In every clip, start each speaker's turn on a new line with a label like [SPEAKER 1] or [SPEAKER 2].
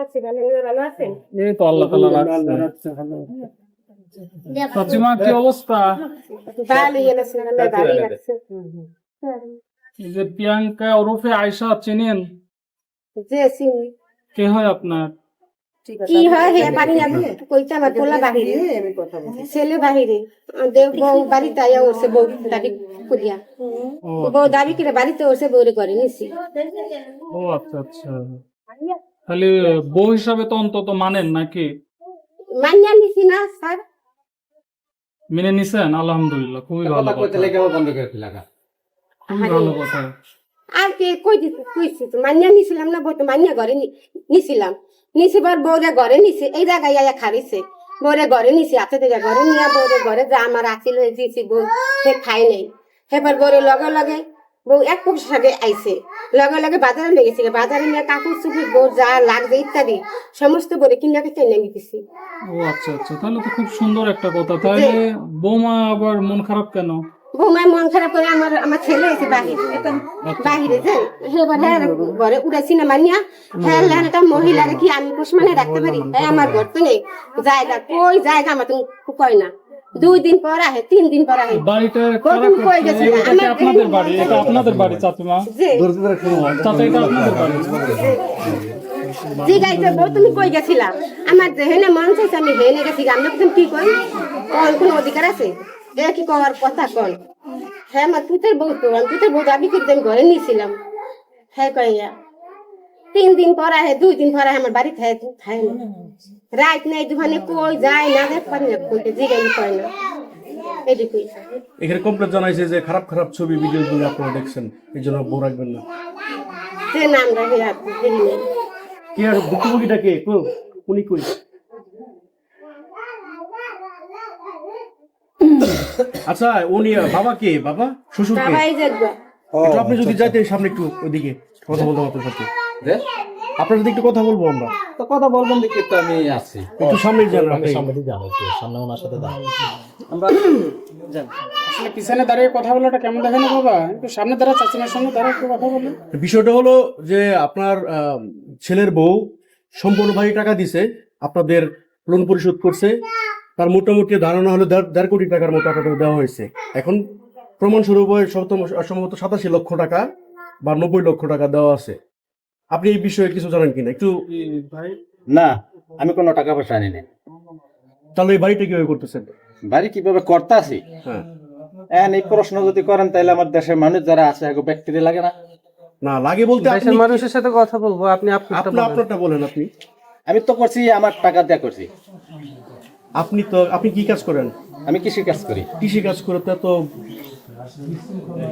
[SPEAKER 1] আছি ভালো, ভালো আছেন?
[SPEAKER 2] এই তো আল্লাহ তাআলা রাখছে। চাচিমা কি অবস্থা?
[SPEAKER 1] ভালোই আছে, আল্লাহ ভালোই রাখছে।
[SPEAKER 2] এই যে প্রিয়াঙ্কা ওরফে আয়েশা চেনেন?
[SPEAKER 1] যে চিনি
[SPEAKER 2] কে হয় আপনার?
[SPEAKER 1] কি হয় হে পারি আমি কইতে আমার পোলা বাহিরে, ছেলে বাহিরে, দেব বউ বাড়িতে আয়া ওরছে, বউ দাবি করিয়া
[SPEAKER 2] ও
[SPEAKER 1] বউ দাবি করে বাড়িতে ওরছে, বউরে করে নিছি।
[SPEAKER 2] ও আচ্ছা আচ্ছা, তাহলে বউ হিসাবে তো অন্তত মানেন নাকি?
[SPEAKER 1] মানিয়া নিছি না স্যার,
[SPEAKER 2] মেনে নিছেন? আলহামদুলিল্লাহ, খুবই ভালো কথা, খুবই ভালো কথা।
[SPEAKER 1] আর কে কই দিতে কইছি তো মানিয়া নিছিলাম না, বউ তো মানিয়া ঘরে নিছিলাম, নিছিবার বউরে ঘরে নিছে, এই জায়গায় আয়া খারিছে, বউরে ঘরে নিছি, হাতে থেকে ঘরে নিয়া বউরে ঘরে যা আমার আসিল হয়ে দিয়েছি, বউ সে খাই নাই, সেবার বউরে লগে লগে বউ এক পুরুষ আগে আইছে, লগে লগে বাজারে লেগেছে, বাজারে নিয়ে কাপড় চুপড় বউ যা লাগবে ইত্যাদি সমস্ত বউরে কিনা কে চাই নামি দিছি।
[SPEAKER 2] ও আচ্ছা আচ্ছা, তাহলে তো খুব সুন্দর একটা কথা। তাহলে বৌমা আবার মন খারাপ কেন?
[SPEAKER 1] বৌমায় মন খারাপ করে আমার ছেলে এসে বাহিরে বাহিরে যায়, এবার হ্যাঁ ঘরে উড়াইছি না মানিয়া, হ্যাঁ একটা মহিলার কি আমি পোষমানে রাখতে পারি? হ্যাঁ আমার ঘর তো নেই জায়গা, কই জায়গা আমার তো কয় না, 2 দিন পর আহে, 3 দিন পর আহে,
[SPEAKER 2] বাড়িটা
[SPEAKER 1] কদিন কই গেছে
[SPEAKER 2] এটা আপনাদের বাড়ি? এটা আপনাদের বাড়ি চাচিমা?
[SPEAKER 1] যে
[SPEAKER 2] চাচা এটা আপনাদের বাড়ি?
[SPEAKER 1] জিগাইছে বউ তুমি কই গেছিলা, আমার হেনে মন চাইছে আমি হেনে গেছি, আমরা কি কই কোন কোন অধিকার আছে এ কি করার কথা কোন? হ্যাঁ আমার তুতের বউ তো, আমি তুতের বউ দাবি করতে আমি ঘরে নিয়েছিলাম, হ্যাঁ কইয়া 3 দিন পর আহে, 2 দিন পর আহে আমার বাড়ি থাকে না, রাত নাই দোকানে কই যায় না দেখ পারি না, কইতে জিগাইলি কয় না এদিকে।
[SPEAKER 3] এখানে কমপ্লেন জানাইছে যে খারাপ খারাপ ছবি ভিডিওগুলো আপনারা দেখছেন, এই জন্য বউ রাখবেন না।
[SPEAKER 1] যে নাম রাখে আপনি দেরি নেই।
[SPEAKER 3] কি আর ভুক্তভোগীটা কে? উনি কই? আচ্ছা উনি বাবা কে? বাবা শ্বশুর কে?
[SPEAKER 1] সবাই দেখবা
[SPEAKER 3] একটু আপনি যদি যাইতে সামনে একটু ওইদিকে কথা বলতে আপনার সাথে, আপনার সাথে একটু কথা বলবো আমরা।
[SPEAKER 4] তো কথা বলবেন দেখি, তো আমি আছি,
[SPEAKER 3] একটু সামনে যান আপনি।
[SPEAKER 4] সামনে দিকে যাবো, একটু সামনে ওনার সাথে দাঁড়াবো আমরা।
[SPEAKER 2] আসলে পিছনে দাঁড়িয়ে কথা বলাটা কেমন দেখে না বাবা? একটু সামনে দাঁড়া, চাচিমার সামনে দাঁড়া, একটু কথা বলুন।
[SPEAKER 3] বিষয়টা হলো যে আপনার ছেলের বউ সম্পূর্ণ ভারী টাকা দিছে, আপনাদের লোন পরিশোধ করছে, তার মোটামুটি ধারণা হলো 1.5 কোটি টাকার মতো আপনাদের দেওয়া হয়েছে। এখন প্রমাণস্বরূপ সম্ভবত 87 লক্ষ টাকা বা 90 লক্ষ টাকা দেওয়া আছে। আপনি এই বিষয়ে কিছু জানেন কিনা একটু?
[SPEAKER 2] ভাই
[SPEAKER 4] না, আমি কোনো টাকা পয়সা আনি না।
[SPEAKER 3] তাহলে এই বাড়িটা কিভাবে করতেছেন?
[SPEAKER 4] বাড়ি কিভাবে করতে আছি,
[SPEAKER 3] হ্যাঁ,
[SPEAKER 4] এই প্রশ্ন যদি করেন তাহলে আমার দেশের মানুষ যারা আছে ব্যক্তিদের লাগে না?
[SPEAKER 3] না লাগে বলতে আপনি
[SPEAKER 5] মানুষের সাথে কথা বলবো, আপনি
[SPEAKER 3] আপনারটা বলেন।
[SPEAKER 4] আমি তো করছি আমার টাকা দিয়ে করছি।
[SPEAKER 3] আপনি কি কাজ করেন?
[SPEAKER 4] আমি কৃষি কাজ করি।
[SPEAKER 3] কৃষি কাজ করতে তো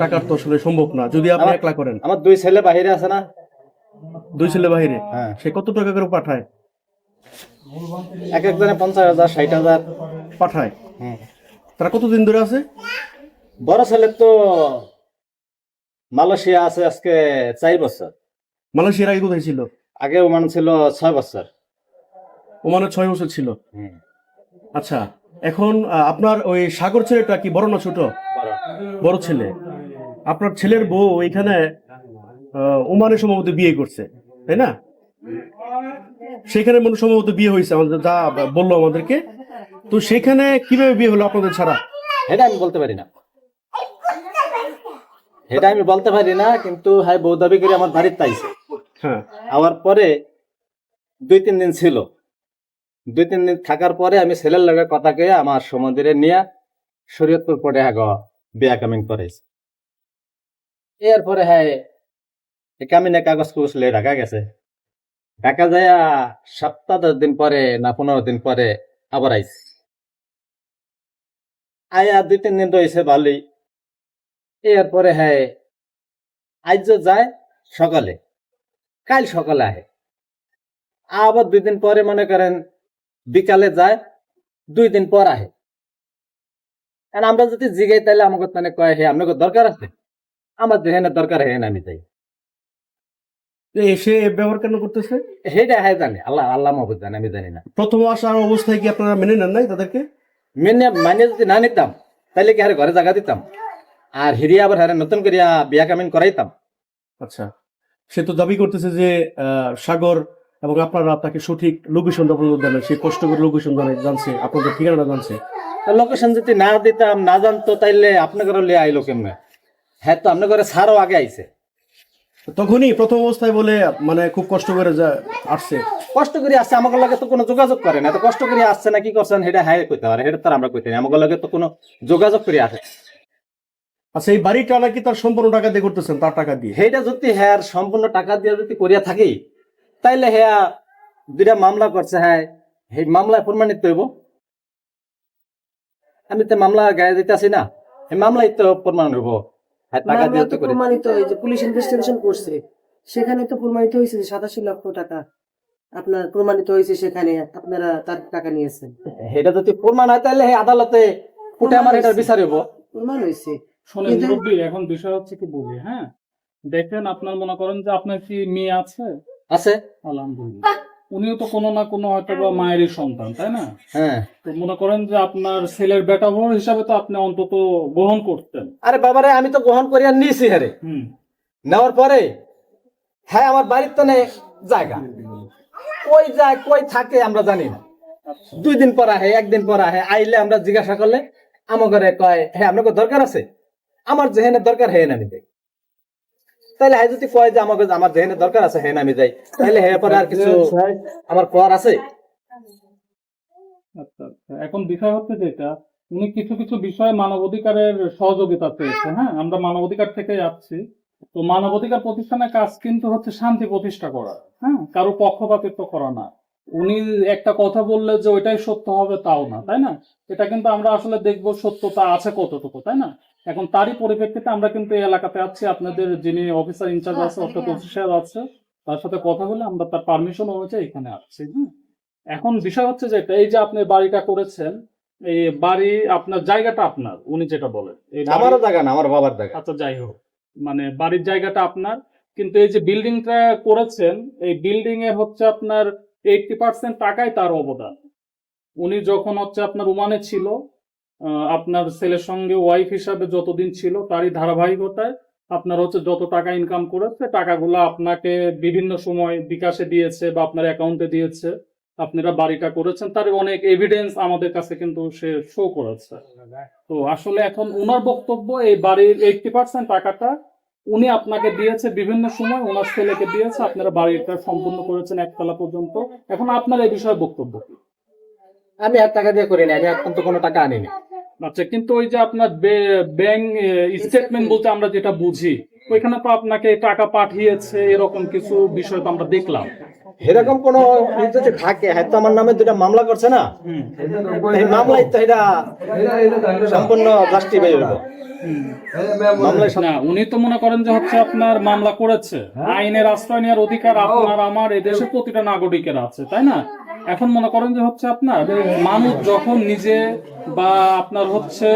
[SPEAKER 3] টাকার তো আসলে সম্ভব না যদি আপনি একলা করেন।
[SPEAKER 4] আমার 2 ছেলে বাহিরে আছে না?
[SPEAKER 3] 2 ছেলে বাহিরে,
[SPEAKER 4] হ্যাঁ।
[SPEAKER 3] সে কত টাকা করে পাঠায়?
[SPEAKER 4] এক একজনে 50,000 60,000
[SPEAKER 3] পাঠায়।
[SPEAKER 4] হুম।
[SPEAKER 3] তারা কতদিন ধরে আছে?
[SPEAKER 4] বড় ছেলে তো মালয়েশিয়া আছে আজকে 4 বছর।
[SPEAKER 3] মালয়েশিয়ার আগে কোথায় ছিল?
[SPEAKER 4] আগে ওমান ছিল 6 বছর।
[SPEAKER 3] ওমানে 6 বছর ছিল।
[SPEAKER 4] হুম।
[SPEAKER 3] আচ্ছা, এখন আপনার ওই সাগর ছেলেটা কি বড় না ছোট? বড় ছেলে। আপনার ছেলের বউ এখানে ওমানে সম্ভবত বিয়ে করছে, তাই না? সেখানে মনে সম্ভবত বিয়ে হয়েছে, আমাদের যা বললো আমাদেরকে। তো সেখানে কিভাবে বিয়ে হলো আপনাদের ছাড়া?
[SPEAKER 4] এটা আমি বলতে পারি না, এটা আমি বলতে পারি না, কিন্তু হাই বউ দাবি করে আমার বাড়িতে আইছে।
[SPEAKER 3] হ্যাঁ,
[SPEAKER 4] আওয়ার পরে 2-3 দিন ছিল, 2-3 দিন থাকার পরে আমি ছেলের লগে কথা কয়ে আমার সমুদ্রে নিয়ে শরীয়তপুর পরে বিয়া কামিং করেছে। এরপরে হ্যাঁ কামিনে কাগজ কুগজ লিয়ে ঢাকা গেছে। ঢাকা যায় 7-10 দিন পরে না 15 দিন পরে আবার আইছে। আয়া 2-3 দিন রয়েছে ভালোই। এরপরে হ্যাঁ আজ যায় সকালে, কাল সকালে আহে, আবার 2 দিন পরে মনে করেন বিকালে যায়, 2 দিন পর আহে। কারণ আমরা যদি জিগাই তাহলে আমাকে মানে কয় হে আপনাকে দরকার আছে, আমার যেখানে দরকার হেন আমি যাই।
[SPEAKER 3] এসে ব্যবহার কেন করতেছে
[SPEAKER 4] সেটা হ্যাঁ জানে আল্লাহ, আল্লাহ মাহবুদ জানে, আমি জানি না।
[SPEAKER 3] প্রথম আসার অবস্থায় কি আপনারা মেনে নেন নাই তাদেরকে?
[SPEAKER 4] মানে যদি না নিতাম তাহলে কি হারে ঘরে জায়গা দিতাম, আর হিরিয়া আবার হারে নতুন করে বিয়া কামিন করাইতাম।
[SPEAKER 3] আচ্ছা, সে তো দাবি করতেছে যে সাগর এবং আপনারা তাকে সঠিক লোকেশনটা পর্যন্ত দেন, সে কষ্ট করে লোকেশন জানছে, আপনাদের ঠিকানাটা জানছে।
[SPEAKER 4] লোকেশন যদি না দিতাম, না জানতো, তাইলে আপনাদের লিয়ে আইলো কেমনে? হ্যাঁ, তো আপনাদের ছাড়ও আগে আইছে।
[SPEAKER 3] তখনই প্রথম অবস্থায় বলে মানে খুব কষ্ট করে আসছে।
[SPEAKER 4] কষ্ট করে আসছে, আমাকে লাগে তো কোনো যোগাযোগ করে না। তো কষ্ট করে আসছে না কি করছেন সেটা হ্যাঁ কইতে পারে, এটা তো আর আমরা কইতে না। আমাকে লাগে তো কোনো যোগাযোগ করে আসে।
[SPEAKER 3] আচ্ছা, এই বাড়িটা নাকি তার সম্পূর্ণ টাকা দিয়ে করতেছেন, তার টাকা দিয়ে?
[SPEAKER 4] সেইটা যদি হ্যাঁ সম্পূর্ণ টাকা দিয়ে যদি করিয়া থাকি, তাইলে হ্যাঁ দুইটা মামলা করছে, হ্যাঁ এই মামলায় প্রমাণিত হইব। আমি তো মামলা গায়ে দিতেছি না, এই মামলাই তো প্রমাণ হইব। হ্যাঁ, টাকা দিয়ে
[SPEAKER 5] মামলা তো
[SPEAKER 4] তো করে।
[SPEAKER 5] প্রমাণিত এই যে পুলিশ ইনভেস্টিগেশন করছে, সেখানে তো প্রমাণিত হয়েছে যে 87 লক্ষ টাকা আপনার প্রমাণিত হয়েছে, সেখানে আপনারা তার টাকা নিয়েছেন।
[SPEAKER 4] এটা যদি প্রমাণ হয় তাহলে এই আদালতে উঠে আমার এটার বিচার হইব।
[SPEAKER 5] প্রমাণ হয়েছে।
[SPEAKER 2] শোনেন
[SPEAKER 5] কিন্তু-
[SPEAKER 2] মুরব্বী, এখন বিষয় হচ্ছে কি বলি, হ্যাঁ দেখেন, আপনার মনে করেন যে আপনার কি মেয়ে আছে?
[SPEAKER 4] আছে।
[SPEAKER 2] আলহামদুলিল্লাহ। উনিও তো কোনো না কোনো হয়তো বা মায়েরই সন্তান, তাই না?
[SPEAKER 4] হ্যাঁ,
[SPEAKER 2] তো মনে করেন যে আপনার ছেলের বেটা বউ হিসাবে তো আপনি অন্তত গ্রহণ করতেন।
[SPEAKER 4] আরে বাবারে, আমি তো গ্রহণ করিয়া নিয়েছি। হ্যাঁ, নেওয়ার পরে হ্যাঁ আমার বাড়ির তো নেই জায়গা, কই যায় কই থাকে আমরা জানি না। 2 দিন পর আহে, 1 দিন পর আহে, আইলে আমরা জিজ্ঞাসা করলে আমার ঘরে কয় হ্যাঁ আপনাকে দরকার আছে, আমার যেহেনে দরকার হেন আমি যাই। তাইলে হ্যাঁ যদি কয় যে আমাকে আমার যেহেনে দরকার আছে হেন আমি যাই, তাইলে হ্যাঁ পরে আর কিছু আমার কর আছে?
[SPEAKER 2] আচ্ছা আচ্ছা, এখন বিষয় হচ্ছে যেটা, উনি কিছু কিছু বিষয়ে মানবাধিকারের সহযোগিতা পেয়েছে। হ্যাঁ, আমরা মানবাধিকার থেকে যাচ্ছি। তো মানবাধিকার প্রতিষ্ঠানের কাজ কিন্তু হচ্ছে শান্তি প্রতিষ্ঠা করা, হ্যাঁ, কারো পক্ষপাতিত্ব করা না। উনি একটা কথা বললে যে ওইটাই সত্য হবে তাও না, তাই না? এটা কিন্তু আমরা আসলে দেখবো সত্যতা আছে কতটুকু, তাই না? এখন তারই পরিপ্রেক্ষিতে আমরা কিন্তু এই এলাকাতে আছি, আপনাদের যিনি অফিসার ইনচার্জ আছে, অর্থাৎ অফিসার আছে, তার সাথে কথা বলে আমরা তার পারমিশন অনুযায়ী এখানে আসছি। হ্যাঁ, এখন বিষয় হচ্ছে যেটা, এই যে আপনি বাড়িটা করেছেন, এই বাড়ি আপনার, জায়গাটা আপনার, উনি যেটা বলেন এই বাড়ি-
[SPEAKER 4] আমারও জায়গা না, আমার বাবার জায়গা।
[SPEAKER 2] আচ্ছা যাই হোক, মানে বাড়ির জায়গাটা আপনার, কিন্তু এই যে বিল্ডিংটা করেছেন, এই বিল্ডিং এ হচ্ছে আপনার 80% টাকাই তার অবদান। উনি যখন হচ্ছে আপনার ওমানে ছিল, আপনার ছেলের সঙ্গে ওয়াইফ হিসাবে যতদিন ছিল, তারই ধারাবাহিকতায় আপনার হচ্ছে যত টাকা ইনকাম করেছে, টাকাগুলো আপনাকে বিভিন্ন সময় বিকাশে দিয়েছে বা আপনার অ্যাকাউন্টে দিয়েছে। আপনারা বাড়িটা করেছেন, তার অনেক এভিডেন্স আমাদের কাছে কিন্তু সে শো করেছে। তো আসলে এখন ওনার বক্তব্য, এই বাড়ির 80% টাকাটা উনি আপনাকে দিয়েছে, বিভিন্ন সময় ওনার ছেলেকে দিয়েছে, আপনারা বাড়িটা সম্পূর্ণ করেছেন একতলা পর্যন্ত। এখন আপনার এই বিষয়ে বক্তব্য কি?
[SPEAKER 4] আমি আর টাকা দিয়ে করি না, আমি এখন তো কোনো টাকা আনিনি।
[SPEAKER 2] আচ্ছা, কিন্তু ওই যে আপনার ব্যাংক স্টেটমেন্ট বলতে আমরা যেটা বুঝি, ওইখানে তো আপনাকে টাকা পাঠিয়েছে, এরকম কিছু বিষয় তো আমরা দেখলাম।
[SPEAKER 4] এরকম কোন যদি থাকে, হয়তো আমার নামে 2টা মামলা করছে না, এই মামলায় তো এটা সম্পূর্ণ জাস্টিফাই হইব। মামলায়
[SPEAKER 2] না, উনি তো মনে করেন যে হচ্ছে আপনার মামলা করেছে, আইনের আশ্রয় নেওয়ার অধিকার আপনার আমার এই দেশের প্রতিটা নাগরিকের আছে, তাই না? এখন মনে করেন যে হচ্ছে আপনার মানুষ যখন নিজে বা আপনার হচ্ছে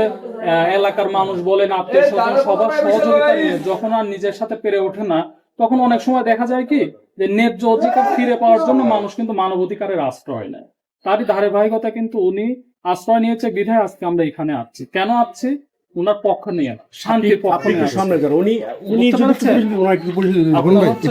[SPEAKER 2] এলাকার মানুষ বলেন, আত্মীয় স্বজন, সবার সহযোগিতা নিয়ে যখন আর নিজের সাথে পেরে ওঠে না, তখন অনেক সময় দেখা যায় কি যে ন্যায্য অধিকার ফিরে পাওয়ার জন্য মানুষ কিন্তু মানবাধিকারের আশ্রয় নেয়। তারই ধারাবাহিকতা কিন্তু উনি আশ্রয় নিয়েছে, বিধায় আজকে আমরা এখানে আসছি। কেন আসছি? ওনার পক্ষ নিয়ে না, শান্তির পক্ষ
[SPEAKER 3] আপনি
[SPEAKER 2] নিয়ে
[SPEAKER 3] একটু
[SPEAKER 2] আসছি।
[SPEAKER 3] সামনে যান, উনি
[SPEAKER 2] বুঝতে
[SPEAKER 3] যদি
[SPEAKER 2] পেরেছেন?
[SPEAKER 3] ওনার একটু পরিস্থিতি
[SPEAKER 2] আপনার হচ্ছে